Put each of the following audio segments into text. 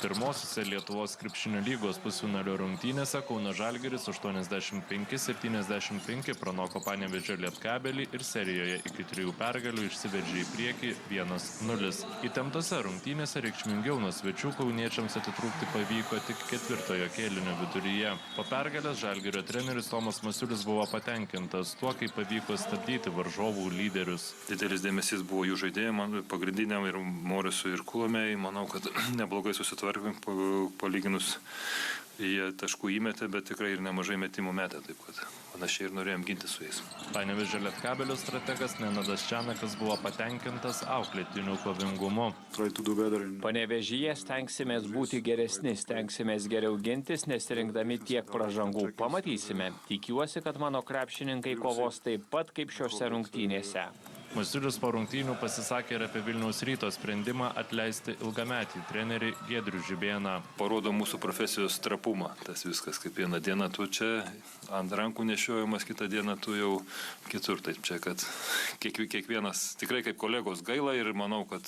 Pirmosiuose Lietuvos krepšinio lygos pusfinalio rungtynėse Kauno Žalgiris 85-75 pranoko Panevėžio Lietkabelį ir serijoje iki 3 pergalių išsiveržė į priekį 1-0. Įtemptose rungtynėse reikšmingiau nuo svečių kauniečiams atitrūkti pavyko tik ketvirtojo kėlinio viduryje. Po pergalės Žalgirio treneris Tomas Masiulis buvo patenkintas tuo, kaip pavyko stabdyti varžovų lyderius. Didelis dėmesys buvo jų žaidėjams, pagrindiniam ir Morisui ir Kulomėjai. Manau, kad neblogai susitvarkėm palyginus. Jie taškų įmetė, bet tikrai ir nemažai metimų metė, taip kad panašiai ir norėjom ginti su jais. Panevėžio Lietkabelio strategas Nenadas Čianakas buvo patenkintas auklėtinių kovingumu. Panevėžyje stengsimės būti geresni, stengsimės geriau gintis, nesirinkdami tiek pražangų. Pamatysime. Tikiuosi, kad mano krepšininkai kovos taip pat kaip šiose rungtynėse. Masiulis po rungtynių pasisakė ir apie Vilniaus Ryto sprendimą atleisti ilgametį trenerį Giedrių Žibėną. Parodo mūsų profesijos trapumą. Tas viskas, kaip vieną dieną tu čia ant rankų nešiojamas, kitą dieną tu jau kitur. Taip čia, kad kiekvienas tikrai kaip kolegos gaila ir manau, kad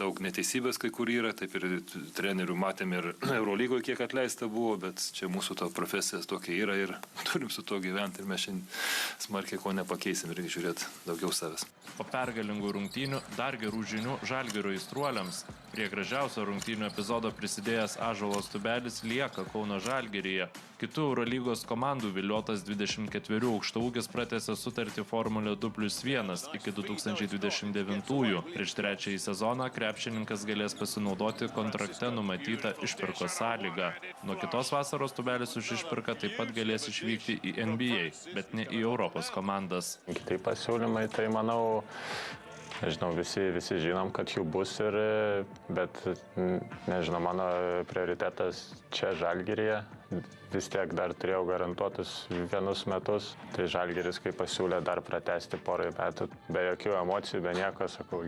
daug neteisybės kai kur yra, taip ir trenerių matėm ir Eurolygoje kiek atleista buvo, bet čia mūsų to profesijas tokia yra ir turim su to gyventi ir mes šiandien smarkiai ko nepakeisim, reikia žiūrėti daugiau savęs. Po pergalingų rungtynių dar gerų žinių Žalgirio aistruoliams. Prie gražiausio rungtynių epizodo prisidėjęs Ąžuolas Tubelis lieka Kauno Žalgiryje. Kitų Eurolygos komandų viliotas 24 aukštaūgis pratęsė sutartį Formulė 2+1 iki 2029-ųjų. Prieš trečiąjį sezoną krepšininkas galės pasinaudoti kontrakte numatytą išpirkos sąlygą. Nuo kitos vasaros Tubelis už išpirką taip pat galės išvykti į NBA, bet ne į Europos komandas. Kitai pasiūlymai, tai manau, nežinau, visi žinom, kad jų bus, bet nežinau, mano prioritetas čia Žalgiryje. Vis tiek dar turėjau garantuotus vienus metus, tai Žalgiris, kai pasiūlė dar pratęsti porai metų, be jokių emocijų, be nieko, sakau,